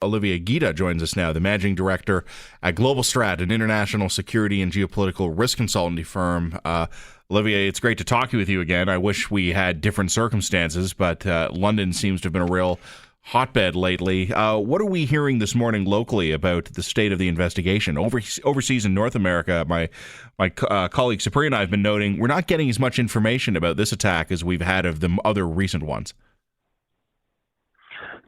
Olivier Guida joins us now, the managing director at Global Strat, an international security and geopolitical risk consultancy firm. Olivier, it's great to talk with you again. I wish we had different circumstances, but London seems to have been a real hotbed lately. What are we hearing this morning locally about the state of the investigation? Overseas in North America, my colleague Cyprien and I have been noting we're not getting as much information about this attack as we've had of the other recent ones.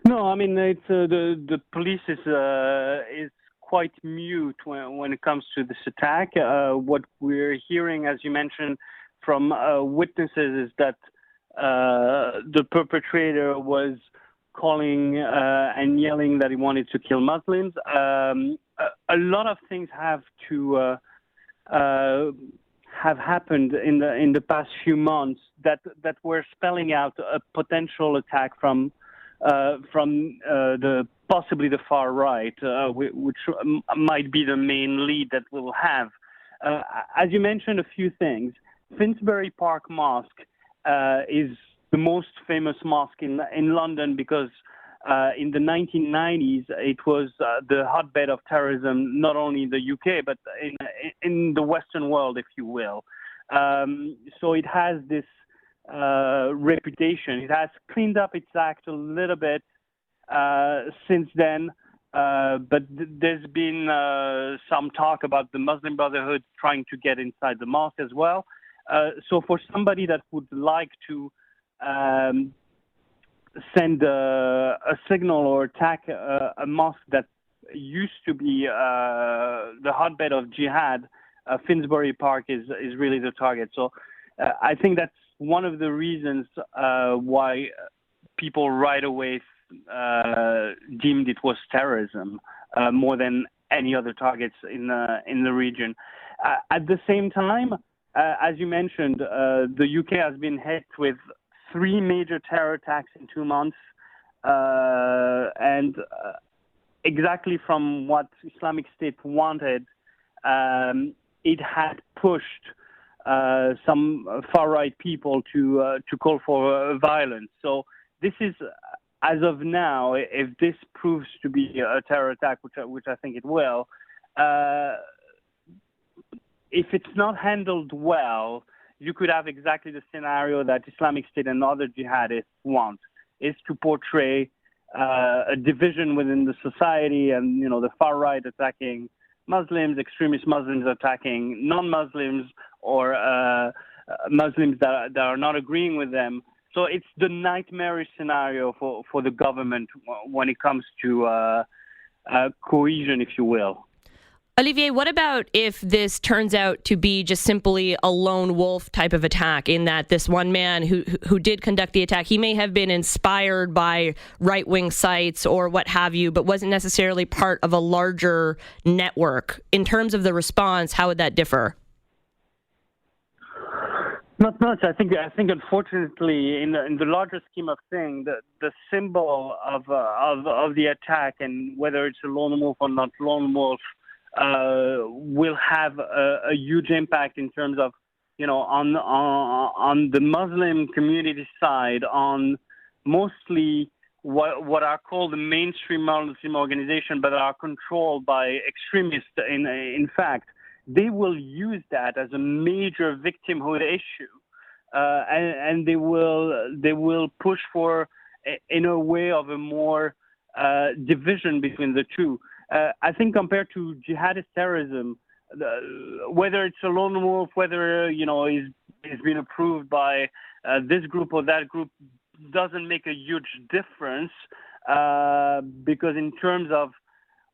No, I mean it's the police is quite mute when it comes to this attack. What we're hearing, as you mentioned, from witnesses is that the perpetrator was calling and yelling that he wanted to kill Muslims. A lot of things have happened in the past few months that were spelling out a potential attack from the possibly the far right, which might be the main lead that we'll have. As you mentioned, a few things. Finsbury Park Mosque is the most famous mosque in London because in the 1990s it was the hotbed of terrorism, not only in the UK but in the Western world, if you will. So it has this reputation. It has cleaned up its act a little bit since then, but there's been some talk about the Muslim Brotherhood trying to get inside the mosque as well. So for somebody that would like to send a signal or attack a mosque that used to be the hotbed of jihad, Finsbury Park is really the target. So I think that's one of the reasons why people right away deemed it was terrorism more than any other targets in the region. At the same time, as you mentioned, the UK has been hit with 3 major terror attacks in 2 months, and exactly from what Islamic State wanted, it had pushed some far-right people to call for violence. So this is, as of now, if this proves to be a terror attack, which I think it will, if it's not handled well, you could have exactly the scenario that Islamic State and other jihadists want, is to portray a division within the society and, the far-right attacking Muslims, extremist Muslims attacking non-Muslims, or Muslims that are not agreeing with them. So it's the nightmarish scenario for the government when it comes to cohesion, if you will. Olivier, what about if this turns out to be just simply a lone wolf type of attack, in that this one man who did conduct the attack, he may have been inspired by right-wing sites or what have you, but wasn't necessarily part of a larger network? In terms of the response, how would that differ? Not much. I think unfortunately, in the larger scheme of things, the symbol of the attack, and whether it's a lone wolf or not lone wolf, will have a huge impact in terms of, on the Muslim community side, on mostly what are called the mainstream Muslim organization, but are controlled by extremists. In fact, they will use that as a major victimhood issue, and they will push for, in a way, of a more division between the two. I think compared to jihadist terrorism, whether it's a lone wolf, whether he's been approved by this group or that group, doesn't make a huge difference, because in terms of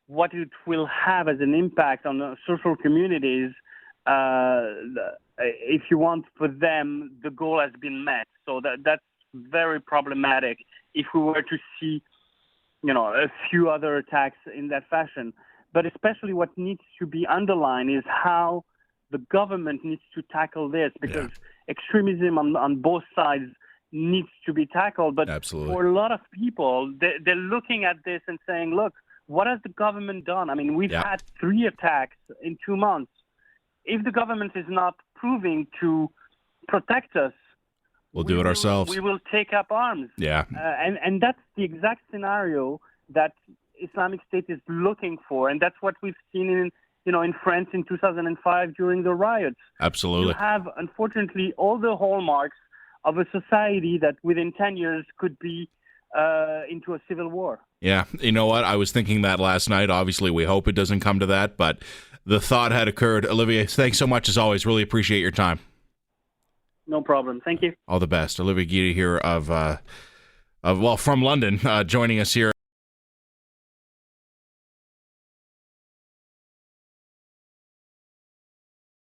what it will have as an impact on social communities, if you want, for them, the goal has been met. So that's very problematic if we were to see a few other attacks in that fashion. But especially what needs to be underlined is how the government needs to tackle this, because extremism on both sides needs to be tackled. But Absolutely. For a lot of people, they're looking at this and saying, look, what has the government done? I mean, we've had 3 attacks in 2 months. If the government is not proving to protect us, we'll do it ourselves. We will take up arms. Yeah. And that's the exact scenario that Islamic State is looking for, and that's what we've seen in France in 2005 during the riots. Absolutely. You have, unfortunately, all the hallmarks of a society that within 10 years could be into a civil war. Yeah, you know what? I was thinking that last night. Obviously, we hope it doesn't come to that, but the thought had occurred. Olivier, thanks so much as always. Really appreciate your time. No problem. Thank you. All the best. Olivier Guida here from London, joining us here.